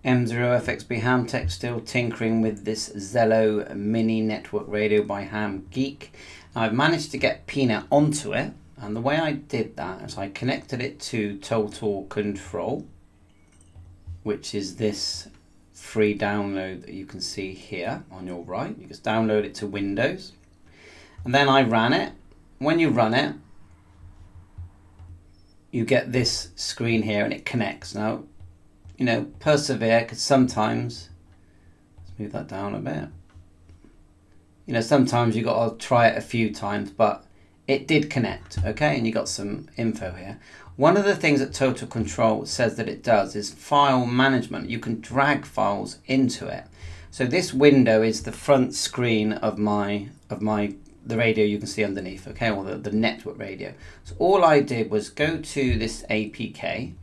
M0FXB Ham Tech, still tinkering with this ZELLO mini network radio by Ham Geek. I've managed to get Peanut onto it, and the way I did that is I connected it to Total Control, which is this free download that you can see here on your right. You just download it to Windows, and then I ran it. When you run it, you get this screen here and it connects. Now, you know, persevere, because sometimes, let's move that down a bit. You know, sometimes you got to try it a few times, but it did connect, okay? And you got some info here. One of the things that Total Control says that it does is file management. You can drag files into it. So this window is the front screen of the radio you can see underneath, okay, or the network radio. So all I did was go to this APK.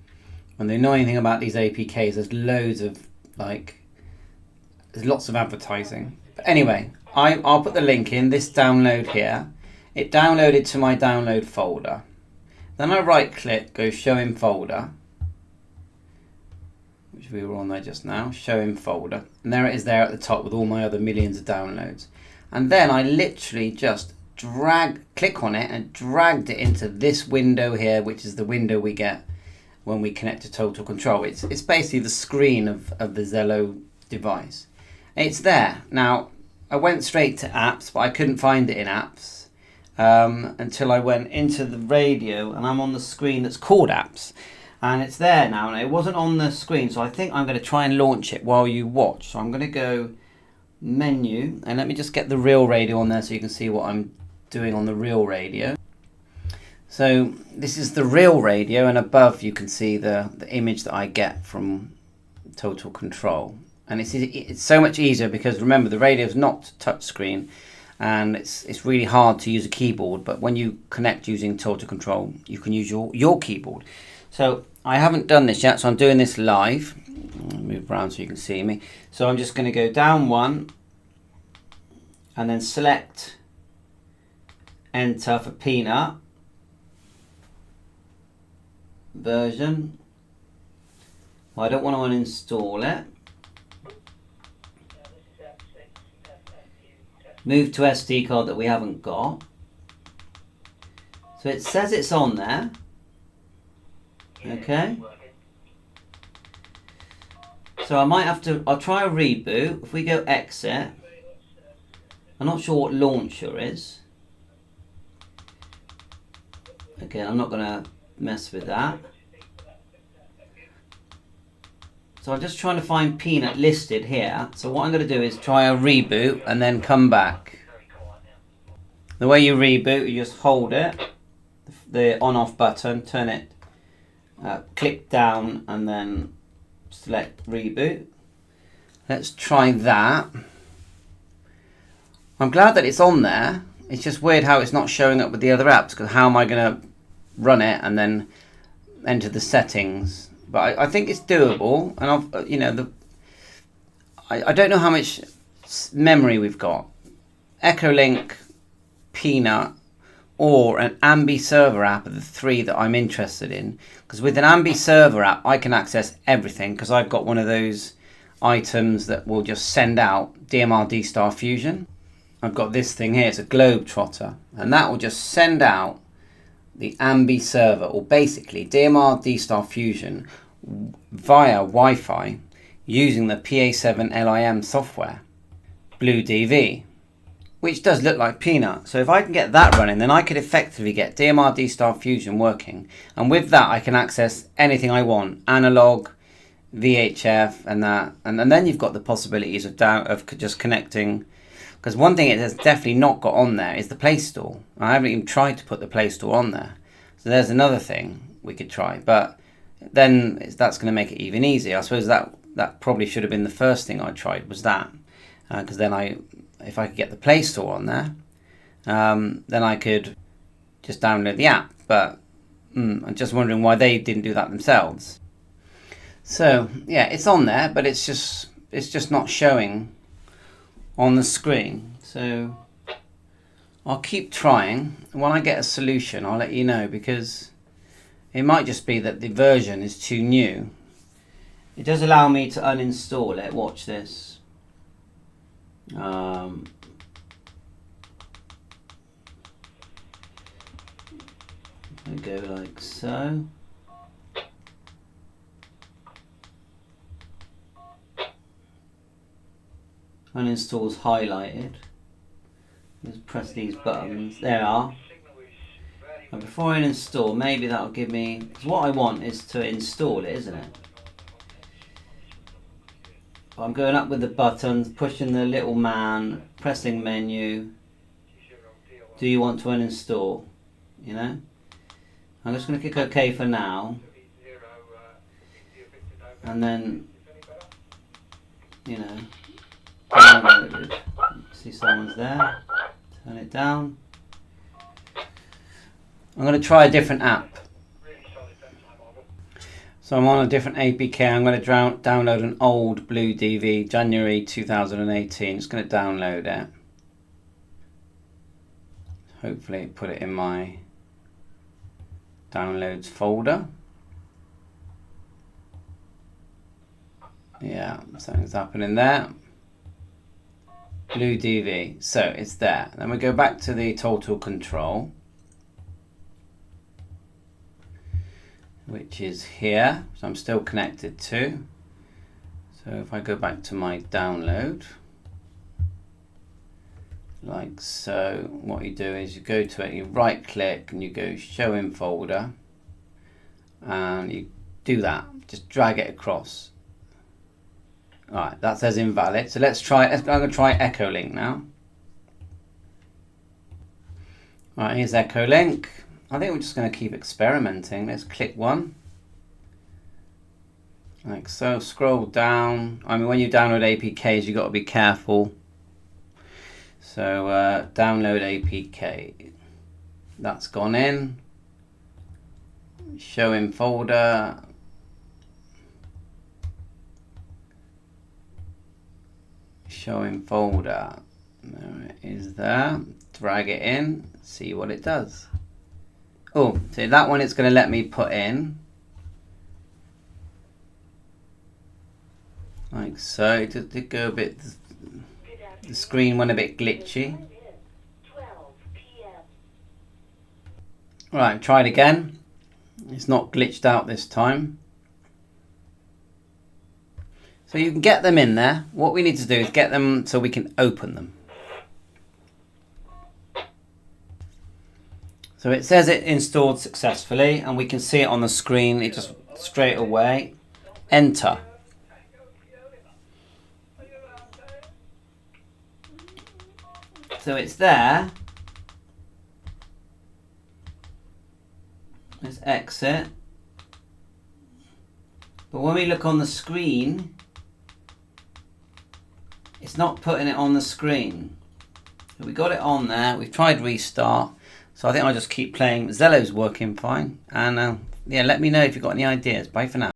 And the annoying thing about these APKs, there's loads of, there's lots of advertising. But anyway, I'll put the link in, this download here. It downloaded to my download folder. Then I right click, go show in folder, which we were on there just now, show in folder. And there it is there at the top with all my other millions of downloads. And then I literally just click on it and dragged it into this window here, which is the window we get when we connect to Total Control. It's basically the screen of the ZELLO device. It's there. Now, I went straight to apps, but I couldn't find it in apps until I went into the radio, and I'm on the screen that's called apps. And it's there now, and it wasn't on the screen, so I think I'm going to try and launch it while you watch. So I'm going to go menu, and let me just get the real radio on there so you can see what I'm doing on the real radio. So this is the real radio, and above you can see the image that I get from Total Control. And it's so much easier because remember, the radio is not touchscreen, and it's really hard to use a keyboard, but when you connect using Total Control, you can use your keyboard. So I haven't done this yet, so I'm doing this live. I'll move around so you can see me. So I'm just going to go down one and then select enter for Peanut version. Well, I don't want to uninstall it. Move to SD card that we haven't got. So it says it's on there. Okay. So I might have to, I'll try a reboot. If we go exit, I'm not sure what launcher is. Okay, I'm not going to mess with that. So I'm just trying to find Peanut listed here. So what I'm going to do is try a reboot and then come back. The way you reboot, you just hold it, the on-off button, turn it, click down and then select reboot. Let's try that. I'm glad that it's on there. It's just weird how it's not showing up with the other apps, because how am I going to run it and then enter the settings? But I think it's doable, and you know, I don't know how much memory we've got. Echolink, Peanut, or an Ambi server app are the three that I'm interested in. Because with an Ambi server app, I can access everything, because I've got one of those items that will just send out DMR D-Star Fusion. I've got this thing here, it's a Globetrotter, and that will just send out the Ambi server, or basically DMR D-Star Fusion via Wi-Fi using the PA7 LIM software, Blue DV, which does look like Peanut. So if I can get that running, then I could effectively get DMR D-Star Fusion working, and with that I can access anything I want, analog, VHF, and that, and then you've got the possibilities of just connecting. Because one thing it has definitely not got on there is the Play Store. I haven't even tried to put the Play Store on there. So there's another thing we could try. But then that's going to make it even easier. I suppose that probably should have been the first thing I tried, was that. Because then if I could get the Play Store on there, then I could just download the app. But I'm just wondering why they didn't do that themselves. So yeah, it's on there, but it's just not showing on the screen. So I'll keep trying. When I get a solution, I'll let you know, because it might just be that the version is too new It does allow me to uninstall it. Watch this. I go like so. Uninstall's highlighted. Just press these buttons. There are. And before I install, maybe that'll give me. Because what I want is to install it, isn't it? I'm going up with the buttons, pushing the little man, pressing menu. Do you want to uninstall? You know? I'm just going to click OK for now. And then, you know, downloaded. See someone's there. Turn it down. I'm going to try a different app. So I'm on a different APK. I'm going to download an old Blue DV, January 2018. Just going to download it. Hopefully put it in my downloads folder. Yeah, something's happening there. Blue DV. So it's there. Then we go back to the total control, which is here, so I'm still connected to. So if I go back to my download, like so, what you do is you go to it, you right click and you go show in folder, and you do that, just drag it across. Alright, that says invalid, so let's try, I'm going to try Echolink now. Alright, here's Echolink. I think we're just going to keep experimenting. Let's click one. Like so, scroll down. I mean, when you download APKs, you've got to be careful. So, download APK. That's gone in. Show in folder. Show in folder. There it is there. Drag it in. See what it does. Oh, so that one it's going to let me put in. Like so. It did go a bit, the screen went a bit glitchy. Alright, try it again. It's not glitched out this time. So you can get them in there. What we need to do is get them so we can open them. So it says it installed successfully, and we can see it on the screen. It just straight away. Enter. So it's there. Let's exit. But when we look on the screen, it's not putting it on the screen. So we got it on there. We've tried restart. So I think I'll just keep playing. ZELLO's working fine. And yeah, let me know if you've got any ideas. Bye for now.